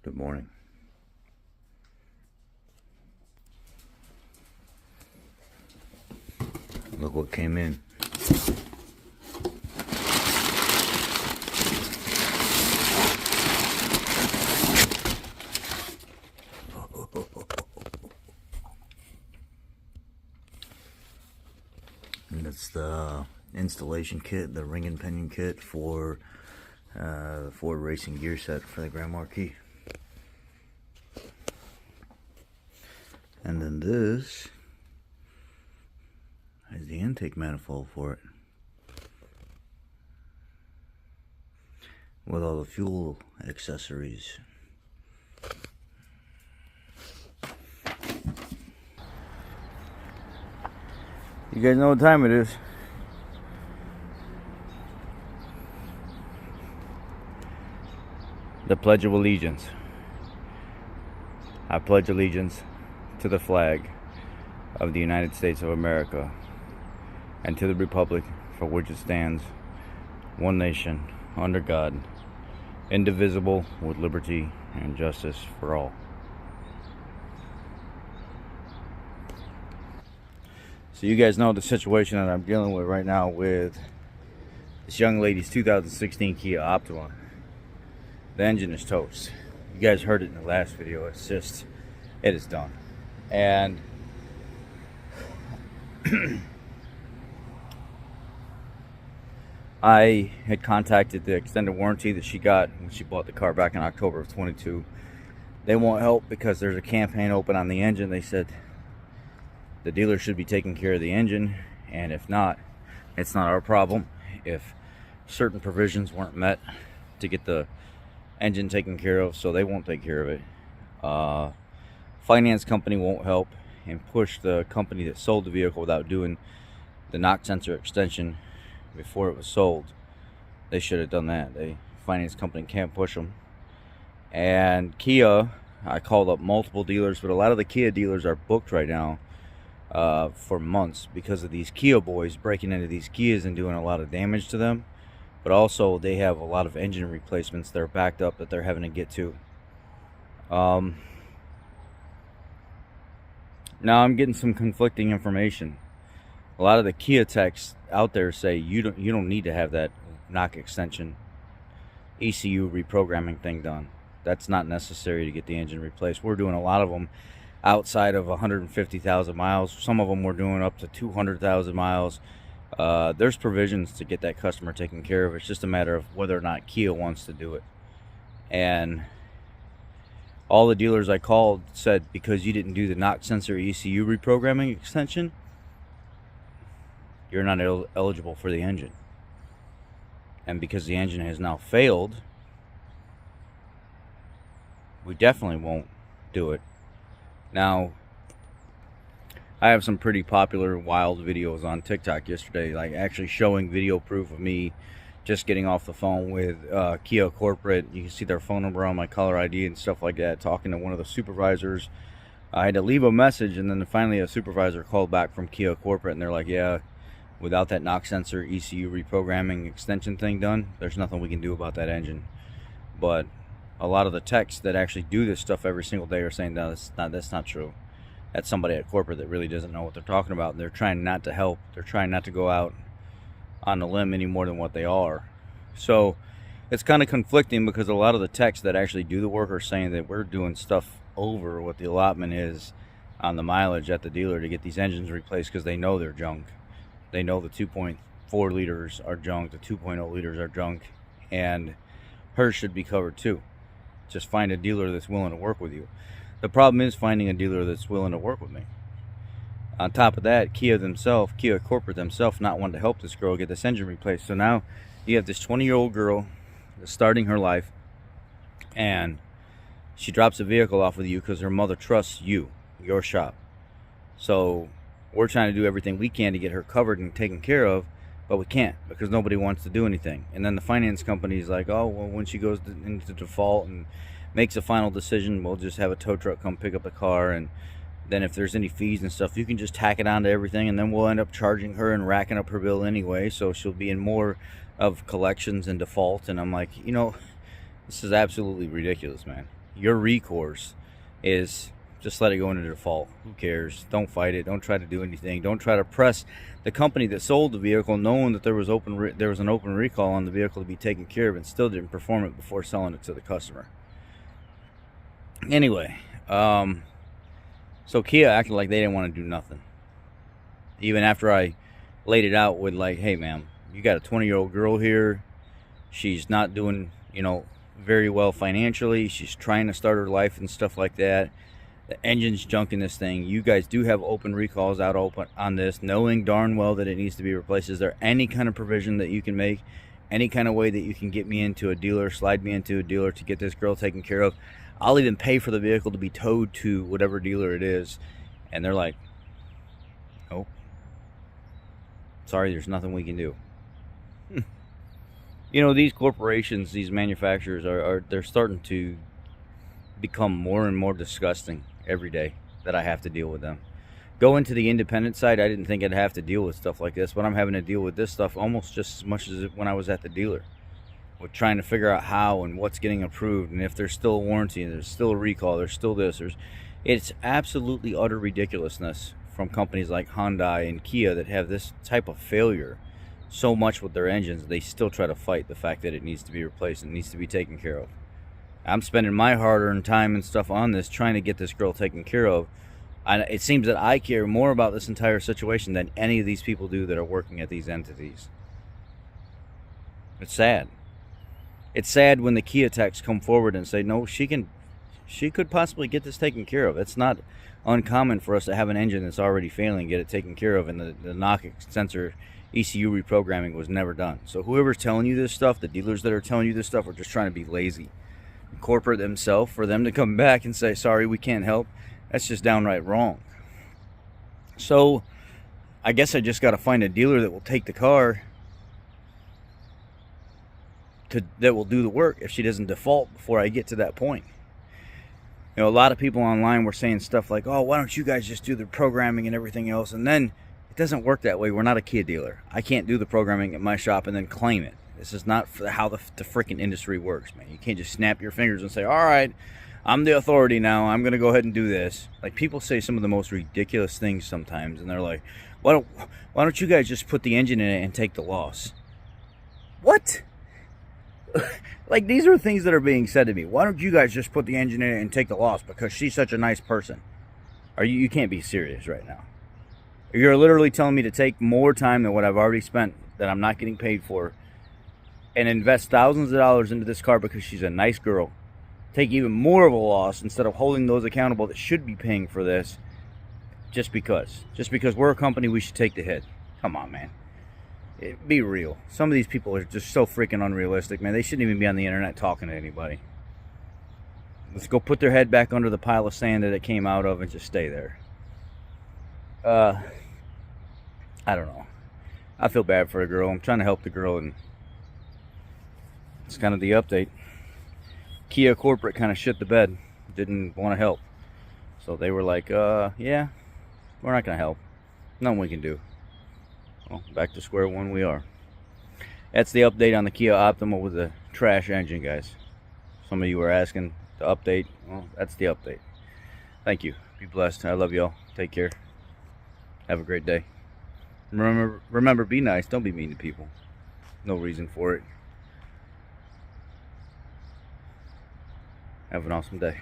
Good morning. Look what came in. And it's the installation kit, the ring and pinion kit for the Ford Racing gear set for the Grand Marquis. And then this is the intake manifold for it, with all the fuel accessories. You guys know what time it is. The Pledge of Allegiance. I pledge allegiance to the flag of the United States of America and to the republic for which it stands, one nation, under God, indivisible, with liberty and justice for all. So you guys know the situation that I'm dealing with right now with this young lady's 2016 Kia Optima. The engine is toast. You guys heard it in the last video. It is done. And I had contacted the extended warranty that she got when she bought the car back in October of 22. They won't help because there's a campaign open on the engine. They said the dealer should be taking care of the engine, and if not, it's not our problem. If certain provisions weren't met to get the engine taken care of, so they won't take care of it. Finance company won't help and push the company that sold the vehicle without doing the knock sensor extension before it was sold. They should have done that. The finance company can't push them. And Kia, I called up multiple dealers, but a lot of the Kia dealers are booked right now for months because of these Kia boys breaking into these Kias and doing a lot of damage to them. But also they have a lot of engine replacements that are backed up that they're having to get to. Now I'm getting some conflicting information. A lot of the Kia techs out there say you don't need to have that knock extension ECU reprogramming thing done. That's not necessary to get the engine replaced. We're doing a lot of them outside of 150,000 miles. Some of them we're doing up to 200,000 miles. There's provisions to get that customer taken care of. It's just a matter of whether or not Kia wants to do it. And all the dealers I called said because you didn't do the knock sensor ECU reprogramming extension, you're not eligible for the engine. And because the engine has now failed, we definitely won't do it. Now, I have some pretty popular wild videos on TikTok yesterday, like actually showing video proof of me just getting off the phone with Kia corporate. You can see their phone number on my caller ID and stuff like that, talking to one of the supervisors. I had to leave a message, and then finally a supervisor called back from Kia corporate, and they're like, yeah, without that knock sensor ECU reprogramming extension thing done, there's nothing we can do about that engine. But a lot of the techs that actually do this stuff every single day are saying, no, that's not true. That's somebody at corporate that really doesn't know what they're talking about, and they're trying not to help. They're trying not to go out on the limb any more than what they are. So it's kind of conflicting because a lot of the techs that actually do the work are saying that we're doing stuff over what the allotment is on the mileage at the dealer to get these engines replaced because they know they're junk. They know the 2.4 liters are junk, the 2.0 liters are junk, and hers should be covered too. Just find a dealer that's willing to work with you. The problem is finding a dealer that's willing to work with me. On top of that, Kia corporate themselves, not wanting to help this girl get this engine replaced. So now you have this 20-year-old girl that's starting her life, and she drops a vehicle off with you because her mother trusts you, your shop. So we're trying to do everything we can to get her covered and taken care of, but we can't because nobody wants to do anything. And then the finance company is like, oh, well, when she goes into default and makes a final decision, we'll just have a tow truck come pick up the car, and then if there's any fees and stuff, you can just tack it on to everything, and then we'll end up charging her and racking up her bill anyway, so she'll be in more of collections and default. And I'm like, this is absolutely ridiculous, man. your recourse is just let it go into default. Who cares? Don't fight it. Don't try to do anything. Don't try to press the company that sold the vehicle, knowing that there was an open recall on the vehicle to be taken care of, and still didn't perform it before selling it to the customer. Anyway, so Kia acted like they didn't want to do nothing, even after I laid it out with, like, hey ma'am, you got a 20-year-old girl here. She's not doing, very well financially. She's trying to start her life and stuff like that. The engine's junk in this thing. You guys do have open recalls out open on this, knowing darn well that it needs to be replaced. Is there any kind of provision that you can make? Any kind of way that you can get me into a dealer, slide me into a dealer to get this girl taken care of? I'll even pay for the vehicle to be towed to whatever dealer it is. And they're like, oh, sorry, there's nothing we can do. These corporations, these manufacturers they're starting to become more and more disgusting every day that I have to deal with them. Going to the independent side, I didn't think I'd have to deal with stuff like this, but I'm having to deal with this stuff almost just as much as when I was at the dealer, with trying to figure out how and what's getting approved, and if there's still a warranty, and there's still a recall, there's still this. It's absolutely utter ridiculousness from companies like Hyundai and Kia that have this type of failure so much with their engines. They still try to fight the fact that it needs to be replaced and needs to be taken care of. I'm spending my hard-earned time and stuff on this, trying to get this girl taken care of. It seems that I care more about this entire situation than any of these people do that are working at these entities. It's sad. It's sad when the Kia techs come forward and say, no, she could possibly get this taken care of. It's not uncommon for us to have an engine that's already failing, get it taken care of, and the knock sensor ECU reprogramming was never done. So whoever's telling you this stuff, the dealers that are telling you this stuff, are just trying to be lazy. Corporate themselves, for them to come back and say, sorry, we can't help, that's just downright wrong. So I guess I just got to find a dealer that will take the car, that will do the work if she doesn't default before I get to that point. A lot of people online were saying stuff like, oh, why don't you guys just do the programming and everything else? And then it doesn't work that way. We're not a Kia dealer. I can't do the programming at my shop and then claim it. This is not how the freaking industry works, man. You can't just snap your fingers and say, all right, I'm the authority now. I'm going to go ahead and do this. Like, people say some of the most ridiculous things sometimes, and they're like, why don't you guys just put the engine in it and take the loss? What? Like, these are things that are being said to me. Why don't you guys just put the engine in it and take the loss because she's such a nice person? You can't be serious right now. You're literally telling me to take more time than what I've already spent, that I'm not getting paid for, and invest thousands of dollars into this car because she's a nice girl, take even more of a loss instead of holding those accountable that should be paying for this, just because we're a company, we should take the hit. Come on, man. Be real. Some of these people are just so freaking unrealistic, man. They shouldn't even be on the internet talking to anybody. Let's go put their head back under the pile of sand that it came out of and just stay there. I don't know. I feel bad for the girl. I'm trying to help the girl, and it's kind of the update. Kia corporate kind of shit the bed. Didn't want to help. So they were like, yeah, we're not going to help. Nothing we can do. Well, back to square one we are. That's the update on the Kia Optima with the trash engine, guys. Some of you were asking the update. Well, that's the update. Thank you. Be blessed. I love y'all. Take care. Have a great day. Remember, be nice. Don't be mean to people. No reason for it. Have an awesome day.